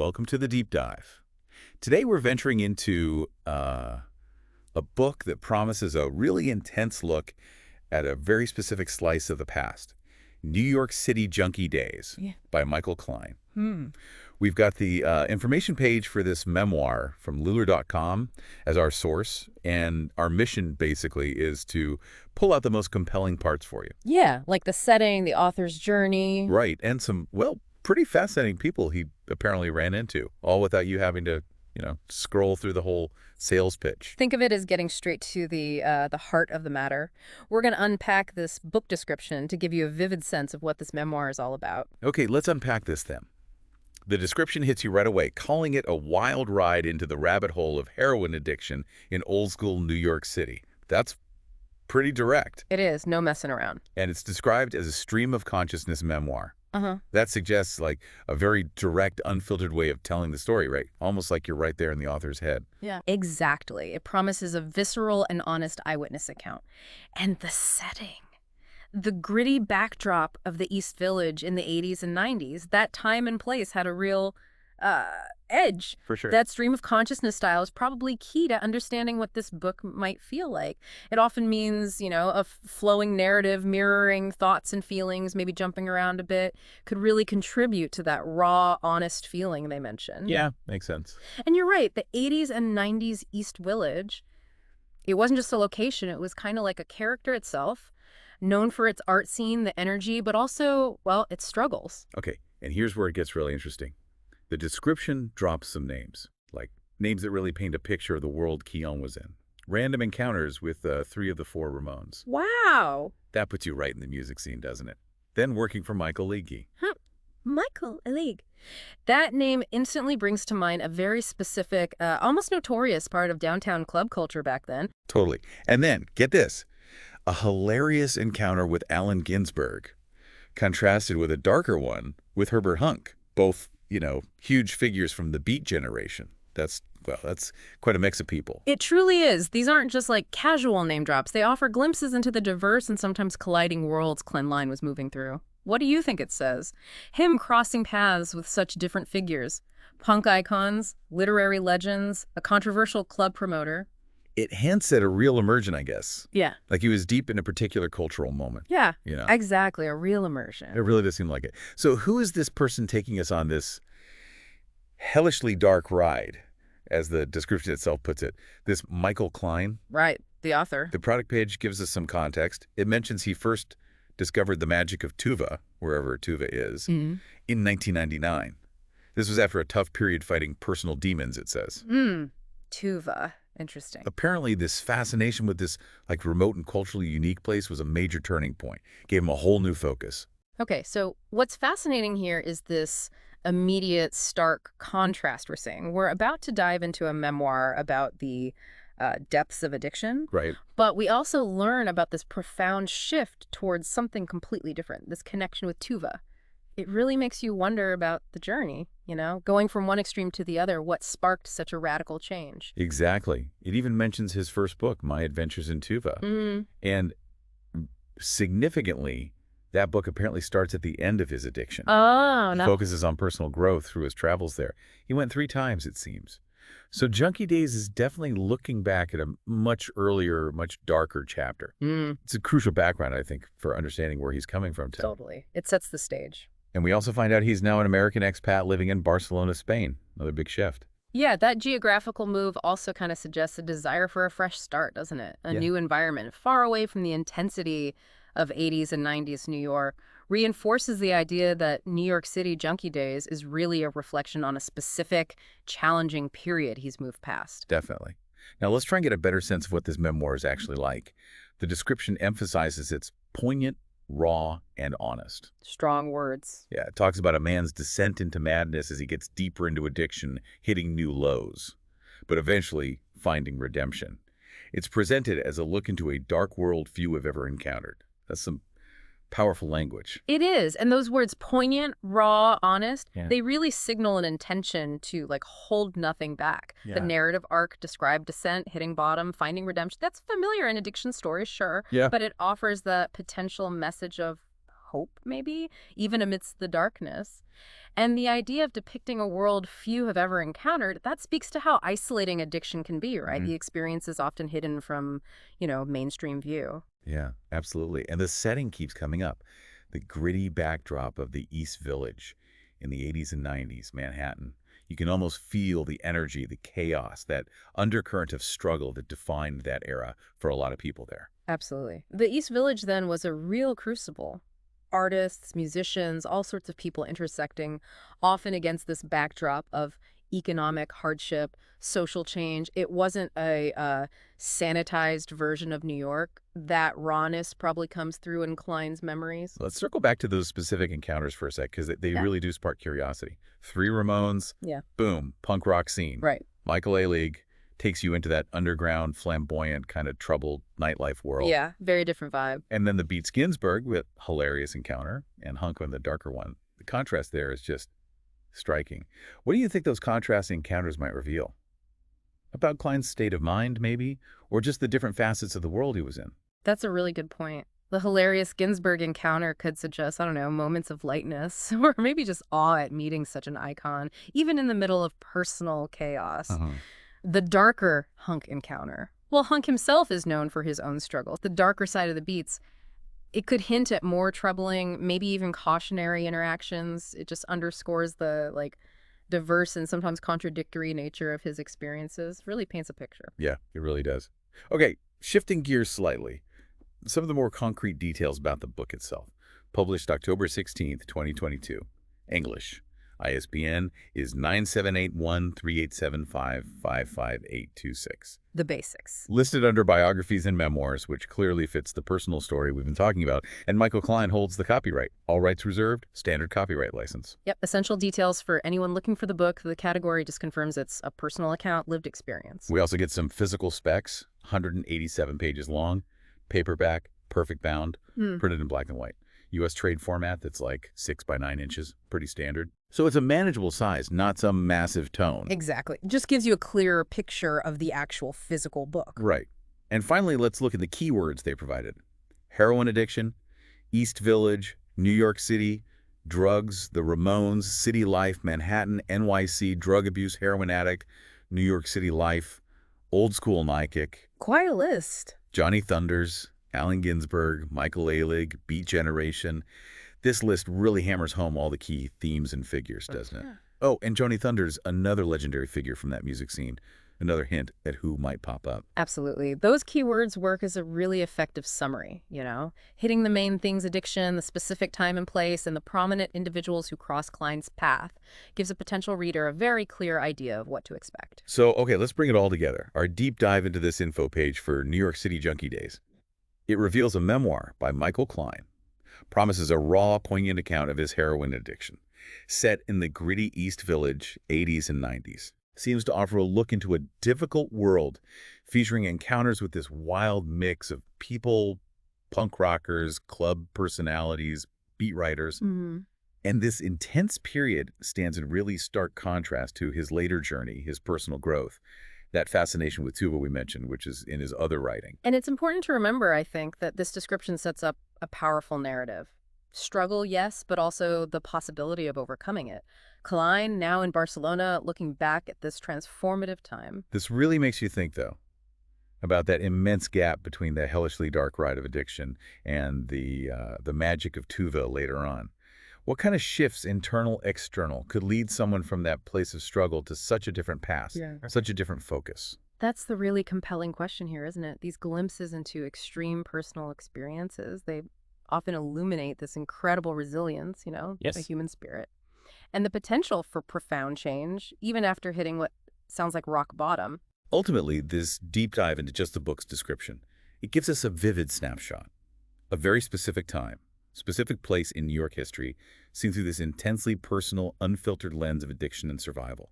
welcome to the Deep Dive. Today we're venturing into a book that promises a really intense look at a very specific slice of the past. New York City Junky Days by Michael Klein. We've got the information page for this memoir from Lular.com as our source, and our mission basically is to pull out the most compelling parts for you. Yeah, like the setting, the author's journey. Right, and some, well, pretty fascinating people he apparently ran into, all without you having to, scroll through the whole sales pitch. Think of it as getting straight to the heart of the matter. We're going to unpack this book description to give you a vivid sense of what this memoir is all about. Okay, let's unpack this then. The description hits you right away, calling it a wild ride into the rabbit hole of heroin addiction in old-school New York City. That's pretty direct. It is, no messing around. And it's described as a stream of consciousness memoir. Uh-huh. That suggests like a very direct, unfiltered way of telling the story, right? Almost like you're right there in the author's head. Yeah. Exactly. It promises a visceral and honest eyewitness account. And the setting. The gritty backdrop of the East Village in the 80s and 90s, that time and place had a real edge. For sure. That stream of consciousness style is probably key to understanding what this book might feel like. It often means, a flowing narrative, mirroring thoughts and feelings, maybe jumping around a bit, could really contribute to that raw, honest feeling they mentioned. Yeah, makes sense. And you're right, the 80s and 90s East Village, it wasn't just a location, it was kind of like a character itself, known for its art scene, the energy, but also, well, its struggles. Okay, and here's where it gets really interesting. The description drops some names, like names that really paint a picture of the world Keon was in. Random encounters with 3 of the 4 Ramones. Wow. That puts you right in the music scene, doesn't it? Then working for Michael Leahy. Michael Leahy. That name instantly brings to mind a very specific, almost notorious part of downtown club culture back then. Totally. And then, get this, a hilarious encounter with Allen Ginsberg, contrasted with a darker one with Herbert Hunk, both huge figures from the Beat generation. That's quite a mix of people. It truly is. These aren't just like casual name drops. They offer glimpses into the diverse and sometimes colliding worlds Klein was moving through. What do you think it says? Him crossing paths with such different figures. Punk icons, literary legends, a controversial club promoter. It hints at a real immersion, I guess. Yeah. Like he was deep in a particular cultural moment. Yeah, exactly. A real immersion. It really does seem like it. So who is this person taking us on this hellishly dark ride, as the description itself puts it? This Michael Klein? Right, the author. The product page gives us some context. It mentions he first discovered the magic of Tuva, wherever Tuva is, in 1999. This was after a tough period fighting personal demons, it says. Tuva. Interesting. Apparently, this fascination with this remote and culturally unique place was a major turning point. Gave him a whole new focus. Okay, so what's fascinating here is this immediate, stark contrast we're seeing. We're about to dive into a memoir about the depths of addiction. Right. But we also learn about this profound shift towards something completely different, this connection with Tuva. It really makes you wonder about the journey, going from one extreme to the other, what sparked such a radical change. Exactly. It even mentions his first book, My Adventures in Tuva. And significantly, that book apparently starts at the end of his addiction. Oh, He focuses on personal growth through his travels there. He went 3 times, it seems. So Junky Days is definitely looking back at a much earlier, much darker chapter. It's a crucial background, I think, for understanding where he's coming from, too. Totally. It sets the stage. And we also find out he's now an American expat living in Barcelona, Spain. Another big shift. Yeah, that geographical move also kind of suggests a desire for a fresh start, doesn't it? A new environment, far away from the intensity of 80s and 90s New York, reinforces the idea that New York City Junky Days is really a reflection on a specific, challenging period he's moved past. Definitely. Now let's try and get a better sense of what this memoir is actually like. The description emphasizes its poignant, raw, and honest. Strong words. Yeah, it talks about a man's descent into madness as he gets deeper into addiction, hitting new lows, but eventually finding redemption. It's presented as a look into a dark world few have ever encountered. That's some powerful language. It is. And those words, poignant, raw, honest, they really signal an intention to hold nothing back. The narrative arc described descent, hitting bottom, finding redemption. That's familiar in addiction stories, sure. Yeah. But it offers the potential message of hope, maybe, even amidst the darkness. And the idea of depicting a world few have ever encountered, that speaks to how isolating addiction can be, right? Hmm. The experience is often hidden from, mainstream view. Yeah, absolutely. And the setting keeps coming up. The gritty backdrop of the East Village in the 80s and 90s, Manhattan. You can almost feel the energy, the chaos, that undercurrent of struggle that defined that era for a lot of people there. Absolutely. The East Village then was a real crucible. Artists, musicians, all sorts of people intersecting, often against this backdrop of economic hardship, social change. It wasn't a sanitized version of New York. That rawness probably comes through in Klein's memories. Let's circle back to those specific encounters for a sec, because they Yeah. really do spark curiosity. Three Ramones, Yeah. boom, punk rock scene. Right. Michael A. League takes you into that underground, flamboyant, kind of troubled nightlife world. Yeah. Very different vibe. And then the Beats Ginsburg with Hilarious Encounter and Hunk on the darker one. The contrast there is just striking. What do you think those contrasting encounters might reveal? About Klein's state of mind, maybe? Or just the different facets of the world he was in? That's a really good point. The hilarious Ginsburg encounter could suggest, I don't know, moments of lightness or maybe just awe at meeting such an icon, even in the middle of personal chaos. Uh-huh. The darker Hunk encounter. Well, Hunk himself is known for his own struggles. The darker side of the Beats, it could hint at more troubling, maybe even cautionary interactions. It just underscores the, diverse and sometimes contradictory nature of his experiences. Really paints a picture. Yeah, it really does. Okay, shifting gears slightly. Some of the more concrete details about the book itself. Published October 16th, 2022. English. ISBN is 9781387555826. The basics. Listed under biographies and memoirs, which clearly fits the personal story we've been talking about, and Michael Klein holds the copyright. All rights reserved, standard copyright license. Yep, essential details for anyone looking for the book. The category just confirms it's a personal account, lived experience. We also get some physical specs, 187 pages long, paperback, perfect bound, printed in black and white. U.S. trade format that's like 6 by 9 inches, pretty standard. So it's a manageable size, not some massive tome. Exactly. Just gives you a clearer picture of the actual physical book. Right. And finally, let's look at the keywords they provided. Heroin addiction, East Village, New York City, drugs, the Ramones, city life, Manhattan, NYC, drug abuse, heroin addict, New York City life, old school Nykic, Quite a list. Johnny Thunders, Allen Ginsberg, Michael Ehrlich, Beat Generation. This list really hammers home all the key themes and figures, doesn't it? Yeah. Oh, and Johnny Thunders, another legendary figure from that music scene. Another hint at who might pop up. Absolutely. Those keywords work as a really effective summary, hitting the main things: addiction, the specific time and place, and the prominent individuals who cross Klein's path gives a potential reader a very clear idea of what to expect. So, okay, let's bring it all together. Our deep dive into this info page for New York City Junkie Days. It reveals a memoir by Michael Klein, promises a raw, poignant account of his heroin addiction, set in the gritty East Village 80s and 90s. Seems to offer a look into a difficult world, featuring encounters with this wild mix of people, punk rockers, club personalities, beat writers. And this intense period stands in really stark contrast to his later journey, his personal growth. That fascination with tuba we mentioned, which is in his other writing. And it's important to remember, I think, that this description sets up a powerful narrative. Struggle, yes, but also the possibility of overcoming it. Klein, now in Barcelona, looking back at this transformative time. This really makes you think, though, about that immense gap between the hellishly dark ride of addiction and the magic of tuba later on. What kind of shifts, internal, external, could lead someone from that place of struggle to such a different past, such a different focus? That's the really compelling question here, isn't it? These glimpses into extreme personal experiences, they often illuminate this incredible resilience, Yes. the human spirit, and the potential for profound change, even after hitting what sounds like rock bottom. Ultimately, this deep dive into just the book's description, it gives us a vivid snapshot, a very specific time, specific place in New York history, seen through this intensely personal, unfiltered lens of addiction and survival.